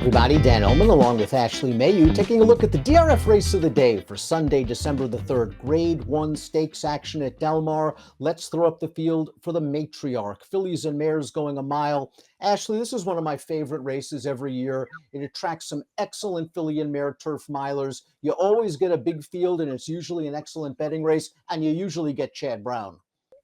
everybody, Dan Illman along with Ashley Mailloux taking a look at the DRF race of the day for Sunday, December the 3rd. Grade 1 stakes action at Del Mar. Let's throw up the field for the Matriarch. Fillies and mares going a mile. Ashley, this is one of my favorite races every year. It attracts some excellent filly and mare turf milers. You always get a big field, and it's usually an excellent betting race, and you usually get Chad Brown.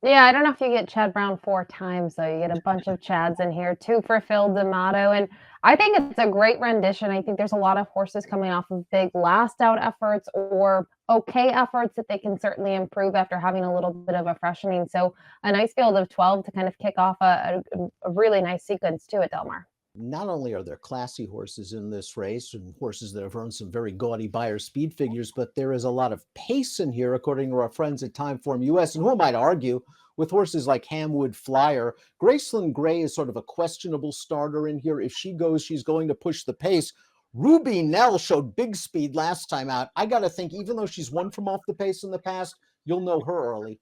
Yeah, I don't know if you get Chad Brown 4 times, though. You get a bunch of Chads in here, 2 for Phil D'Amato, and I think it's a great rendition. I think there's a lot of horses coming off of big last-out efforts or okay efforts that they can certainly improve after having a little bit of a freshening. So a nice field of 12 to kind of kick off a really nice sequence, too, at Del Mar. Not only are there classy horses in this race and horses that have earned some very gaudy Beyer speed figures, but there is a lot of pace in here, according to our friends at Timeform US. And who might argue with horses like Hamwood Flyer? Graceland Gray is sort of a questionable starter in here. If she goes, she's going to push the pace. Ruby Nell showed big speed last time out. I got to think, even though she's won from off the pace in the past, you'll know her early.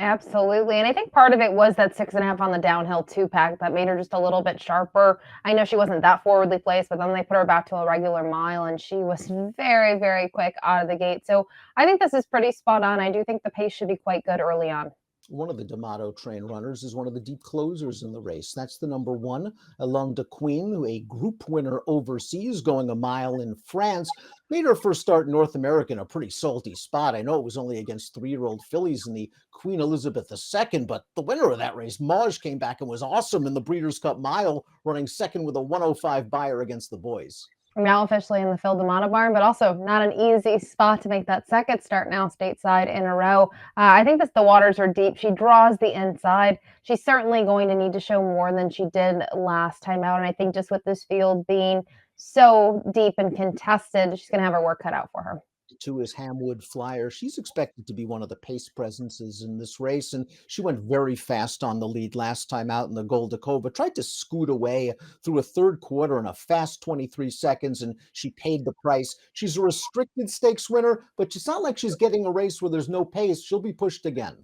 Absolutely. And I think part of it was that 6.5 on the downhill 2-pack that made her just a little bit sharper. I know she wasn't that forwardly placed, but then they put her back to a regular mile and she was very, very quick out of the gate. So I think this is pretty spot on. I do think the pace should be quite good early on. One of the D'Amato train runners is one of the deep closers in the race. That's the number 1, Along de Queen, a group winner overseas, going a mile in France. Made her first start in North America in a pretty salty spot. I know it was only against 3-year-old fillies in the Queen Elizabeth II, but the winner of that race, Maj, came back and was awesome in the Breeders' Cup Mile, running second with a 105 Beyer against the boys. Now officially in the Phil D'Amato barn, but also not an easy spot to make that second start now stateside in a row. I think that the waters are deep. She draws the inside. She's certainly going to need to show more than she did last time out. And I think just with this field being so deep and contested, she's going to have her work cut out for her. 2 is Hamwood Flyer. She's expected to be one of the pace presences in this race, and she went very fast on the lead last time out in the Goldakova. Tried to scoot away through a third quarter in a fast 23 seconds, and she paid the price. She's a restricted stakes winner, but it's not like she's getting a race where there's no pace. She'll be pushed again.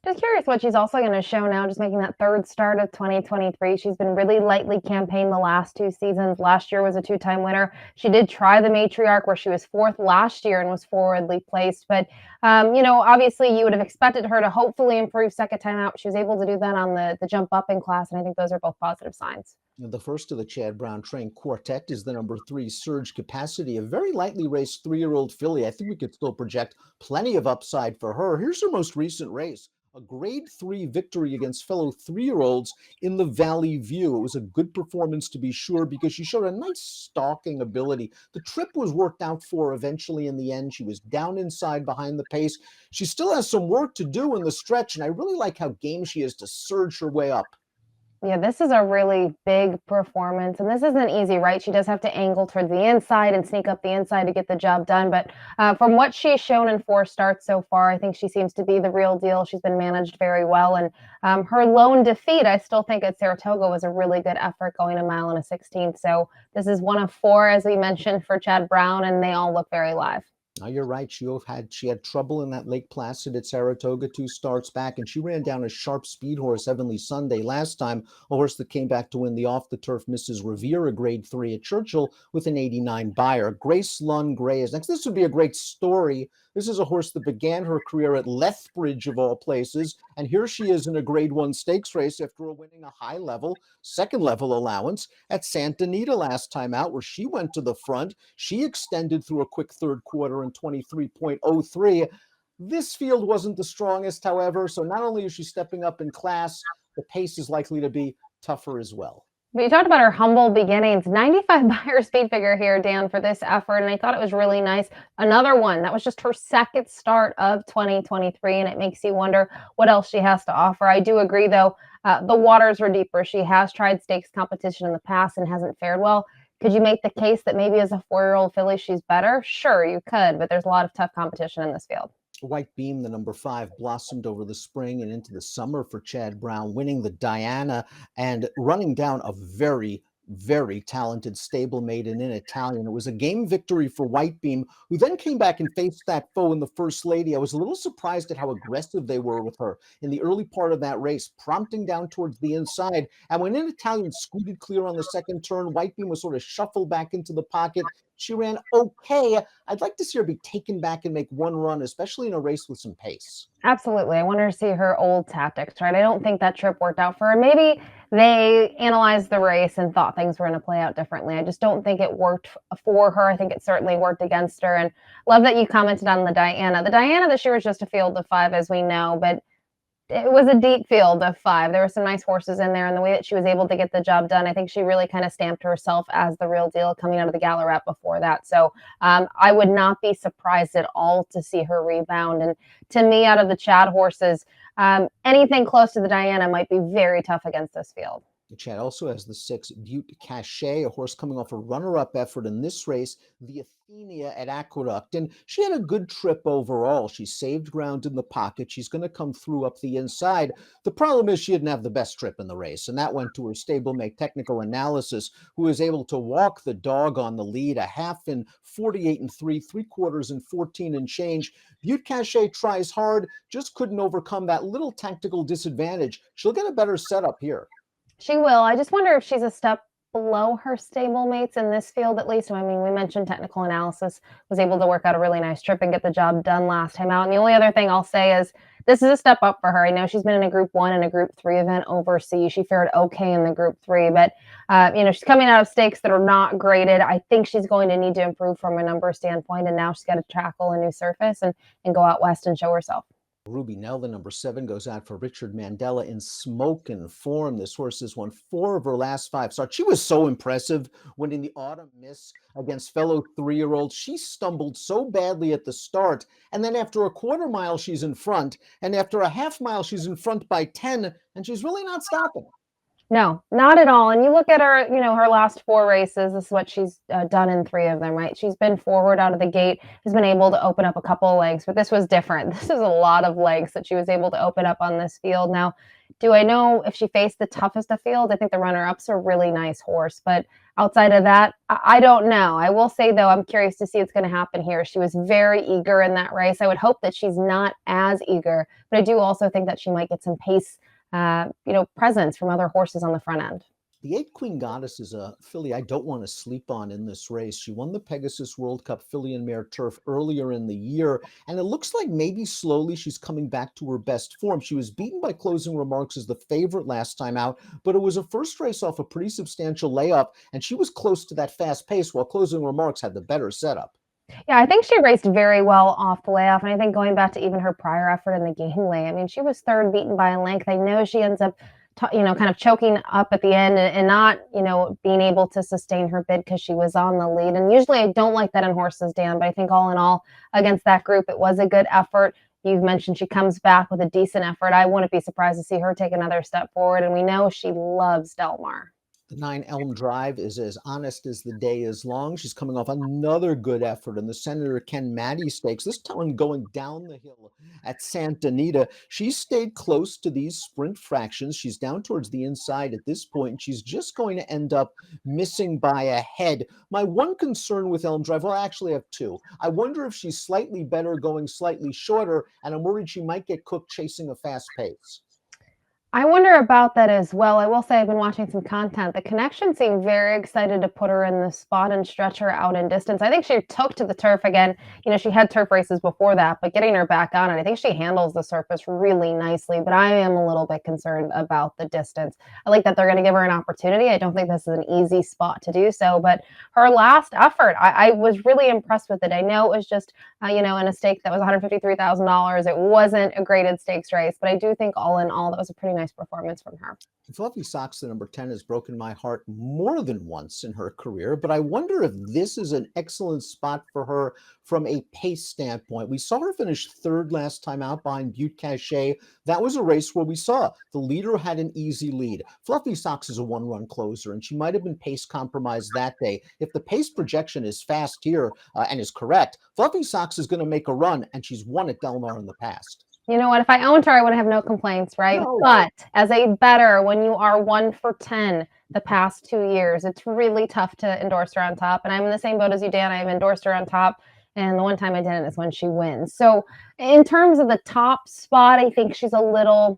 Just curious what she's also going to show now, just making that third start of 2023. She's been really lightly campaigned the last 2 seasons. Last year was a 2-time winner. She did try the Matriarch where she was 4th last year and was forwardly placed. But, obviously you would have expected her to hopefully improve second time out. She was able to do that on the jump up in class, and I think those are both positive signs. The first of the Chad Brown train quartet is the number 3 Surge Capacity, a very lightly raced 3-year-old filly. I think we could still project plenty of upside for her. Here's her most recent race, a grade 3 victory against fellow 3-year-olds in the Valley View. It was a good performance to be sure because she showed a nice stalking ability. The trip was worked out for her eventually in the end. She was down inside behind the pace. She still has some work to do in the stretch, and I really like how game she is to surge her way up. Yeah, this is a really big performance, and this isn't easy, right? She does have to angle toward the inside and sneak up the inside to get the job done. But from what she's shown in 4 starts so far, I think she seems to be the real deal. She's been managed very well, and her lone defeat, I still think at Saratoga, was a really good effort, going a mile and a 16th. So this is one of 4, as we mentioned, for Chad Brown, and they all look very live. Now you're right. She had trouble in that Lake Placid at Saratoga 2 starts back, and she ran down a sharp speed horse, Heavenly Sunday, last time, a horse that came back to win the off the turf Mrs. Revere, a grade 3 at Churchill with an 89 Beyer. Graceland Gray is next. This would be a great story. This is a horse that began her career at Lethbridge of all places, and here she is in a grade 1 stakes race after winning a high level, second level allowance at Santa Anita last time out, where she went to the front. She extended through a quick third quarter in 23.03. This field wasn't the strongest, however, so not only is she stepping up in class, the pace is likely to be tougher as well. But you talked about her humble beginnings. 95 Beyer speed figure here, Dan, for this effort, and I thought it was really nice. Another one, that was just her second start of 2023, and it makes you wonder what else she has to offer. I do agree, though, the waters are deeper. She has tried stakes competition in the past and hasn't fared well. Could you make the case that maybe as a 4-year-old filly she's better? Sure, you could, but there's a lot of tough competition in this field. White Beam, the number 5, blossomed over the spring and into the summer for Chad Brown, winning the Diana and running down a very very talented stablemate and in Italian. It was a game victory for Whitebeam, who then came back and faced that foe in the First Lady. I was a little surprised at how aggressive they were with her in the early part of that race, prompting down towards the inside. And when in Italian scooted clear on the second turn, Whitebeam was sort of shuffled back into the pocket. She ran okay. I'd like to see her be taken back and make one run, especially in a race with some pace. Absolutely. I want her to see her old tactics, right? I don't think that trip worked out for her. Maybe they analyzed the race and thought things were going to play out differently. I just don't think it worked for her. I think it certainly worked against her. And love that you commented on the Diana. The Diana this year was just a field of 5, as we know, but it was a deep field of 5. There were some nice horses in there, and the way that she was able to get the job done, I think she really kind of stamped herself as the real deal coming out of the Gallarette before that. So I would not be surprised at all to see her rebound. And to me, out of the Chad horses, anything close to the Diana might be very tough against this field. Chad also has the 6 Butte Cachet, a horse coming off a runner-up effort in this race, the Athenia at Aqueduct. And she had a good trip overall. She saved ground in the pocket. She's going to come through up the inside. The problem is she didn't have the best trip in the race, and that went to her stablemate Technical Analysis, who was able to walk the dog on the lead, a half in 48 and 3, 3/4 in 14 and change. Butte Cachet tries hard, just couldn't overcome that little tactical disadvantage. She'll get a better setup here. She will. I just wonder if she's a step below her stablemates in this field, at least. I mean, we mentioned Technical Analysis was able to work out a really nice trip and get the job done last time out. And the only other thing I'll say is this is a step up for her. I know she's been in a Group 1 and a Group 3 event overseas. She fared okay in the Group 3, but she's coming out of stakes that are not graded. I think she's going to need to improve from a number standpoint, and now she's got to tackle a new surface and go out west and show herself. Ruby Nell, the number 7, goes out for Richard Mandela in smoking form. This horse has won 4 of her last 5 starts. She was so impressive winning the Autumn Miss against fellow 3-year-olds. She stumbled so badly at the start, and then after a quarter mile, she's in front, and after a half mile, she's in front by 10, and she's really not stopping. No, not at all. And you look at her, her last 4 races, this is what she's done in 3 of them, right? She's been forward out of the gate, has been able to open up a couple of legs, but this was different. This is a lot of legs that she was able to open up on this field. Now, do I know if she faced the toughest of field? I think the runner-up's a really nice horse, but outside of that, I don't know. I will say, though, I'm curious to see what's going to happen here. She was very eager in that race. I would hope that she's not as eager, but I do also think that she might get some pace presence from other horses on the front end. The 8 Queen Goddess is a filly I don't want to sleep on in this race. She won the Pegasus World Cup filly and mare turf earlier in the year, and it looks like maybe slowly she's coming back to her best form. She was beaten by Closing Remarks as the favorite last time out, but it was a first race off a pretty substantial layoff, and she was close to that fast pace while Closing Remarks had the better setup. Yeah, I think she raced very well off the layoff. And I think going back to even her prior effort in the Gainley, I mean, she was 3rd, beaten by a length. I know she ends up, kind of choking up at the end and not, being able to sustain her bid because she was on the lead. And usually I don't like that in horses, Dan, but I think all in all, against that group, it was a good effort. You've mentioned she comes back with a decent effort. I wouldn't be surprised to see her take another step forward. And we know she loves Del Mar. The 9 Elm Drive is as honest as the day is long. She's coming off another good effort in the Senator Ken Maddie Stakes, this time going down the hill at Santa Anita. She stayed close to these sprint fractions. She's down towards the inside at this point, and she's just going to end up missing by a head. My one concern with Elm Drive, well, I actually have 2. I wonder if she's slightly better going slightly shorter, and I'm worried she might get cooked chasing a fast pace. I wonder about that as well. I will say I've been watching some content. The Connection seemed very excited to put her in the spot and stretch her out in distance. I think she took to the turf again. She had turf races before that, but getting her back on it, I think she handles the surface really nicely, but I am a little bit concerned about the distance. I like that they're going to give her an opportunity. I don't think this is an easy spot to do so, but her last effort, I was really impressed with it. I know it was just, in a stake that was $153,000. It wasn't a graded stakes race, but I do think all in all, that was a pretty nice performance from her. Fluffy Socks, the number 10, has broken my heart more than once in her career, but I wonder if this is an excellent spot for her from a pace standpoint. We saw her finish 3rd last time out behind Butte Cachet. That was a race where we saw the leader had an easy lead. Fluffy Socks is a 1-run closer, and she might have been pace compromised that day. If the pace projection is fast here and is correct, Fluffy Socks is going to make a run, and she's won at Del Mar in the past. You know what? If I owned her, I would have no complaints, right? No. But as a bettor, when you are 1 for 10, the past 2 years. It's really tough to endorse her on top. And I'm in the same boat as you, Dan. I've endorsed her on top. And the one time I didn't is when she wins. So in terms of the top spot, I think she's a little,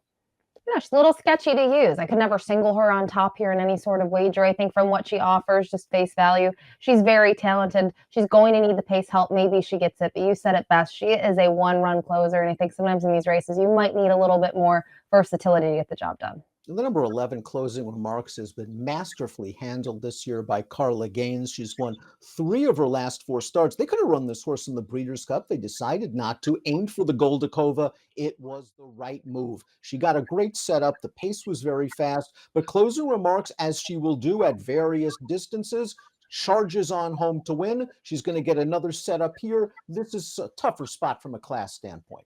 she's a little sketchy to use. I could never single her on top here in any sort of wager. I think from what she offers, just face value, she's very talented. She's going to need the pace help. Maybe she gets it, but you said it best. She is a one-run closer, and I think sometimes in these races, you might need a little bit more versatility to get the job done. The number 11 closing remarks has been masterfully handled this year by Carla Gaines. She's won 3 of her last 4 starts. They could have run this horse in the Breeders' Cup. They decided not to, aimed for the Goldacova. It was the right move. She got a great setup. The pace was very fast, but closing remarks, as she will do at various distances, charges on home to win. She's going to get another setup here. This is a tougher spot from a class standpoint.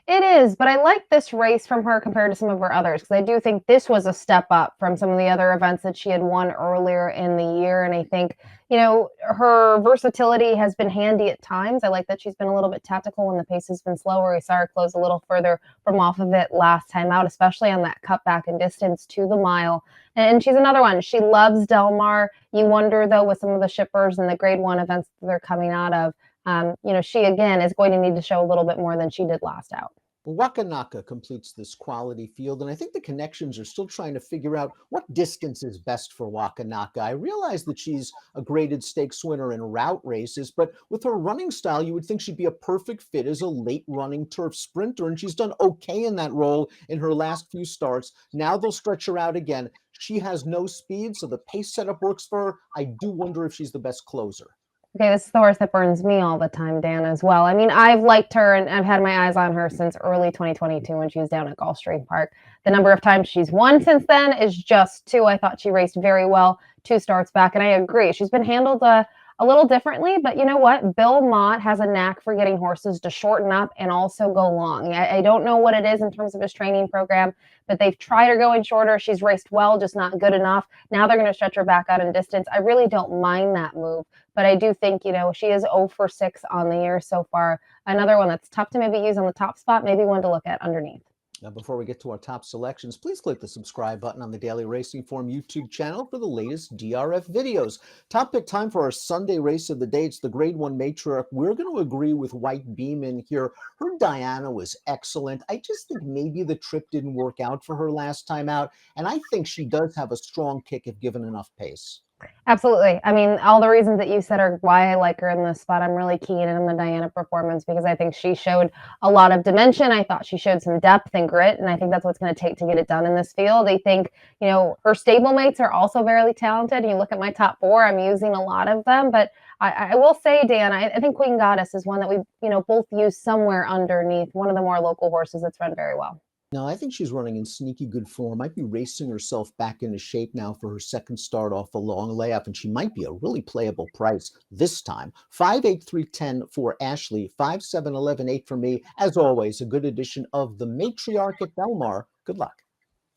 It is, but I like this race from her compared to some of her others because I do think this was a step up from some of the other events that she had won earlier in the year. And I think, her versatility has been handy at times. I like that she's been a little bit tactical when the pace has been slower. We saw her close a little further from off of it last time out, especially on that cutback in distance to the mile. And she's another one. She loves Del Mar. You wonder, though, with some of the shippers and the grade 1 events that they're coming out of, she again is going to need to show a little bit more than she did last out. Wakanaka completes this quality field, and I think the connections are still trying to figure out what distance is best for Wakanaka. I realize that she's a graded stakes winner in route races, but with her running style, you would think she'd be a perfect fit as a late running turf sprinter, and she's done okay in that role in her last few starts. Now they'll stretch her out again. She has no speed, so the pace setup works for her. I do wonder if she's the best closer. Okay, this is the horse that burns me all the time, Dan, as well. I mean, I've liked her and I've had my eyes on her since early 2022 when she was down at Gulfstream Park. The number of times she's won since then is just 2. I thought she raced very well 2 starts back, and I agree. She's been handled a little differently, but you know what? Bill Mott has a knack for getting horses to shorten up and also go long. I don't know what it is in terms of his training program, but they've tried her going shorter. She's raced well, just not good enough. Now they're going to stretch her back out in distance. I really don't mind that move, but I do think, she is 0 for 6 on the year so far. Another one that's tough to maybe use on the top spot, maybe one to look at underneath. Now, before we get to our top selections, please click the subscribe button on the Daily Racing Form YouTube channel for the latest DRF videos. Top pick time for our Sunday race of the day. It's the Grade 1 Matriarch. We're going to agree with White Beeman here. Her Diana was excellent. I just think maybe the trip didn't work out for her last time out, and I think she does have a strong kick if given enough pace. Absolutely. I mean, all the reasons that you said are why I like her in this spot. I'm really keen in the Diana performance because I think she showed a lot of dimension. I thought she showed some depth and grit, and I think that's what's going to take to get it done in this field. I think, her stablemates are also very talented. You look at my top 4, I'm using a lot of them, but I will say, Dan, I think Queen Goddess is one that we, both use somewhere underneath, one of the more local horses that's run very well. No, I think she's running in sneaky good form. Might be racing herself back into shape now for her second start off a long layoff, and she might be a really playable price this time. 5-8-3-10 for Ashley, 5-7-11-8 for me. As always, a good edition of the Matriarch at Del Mar. Good luck.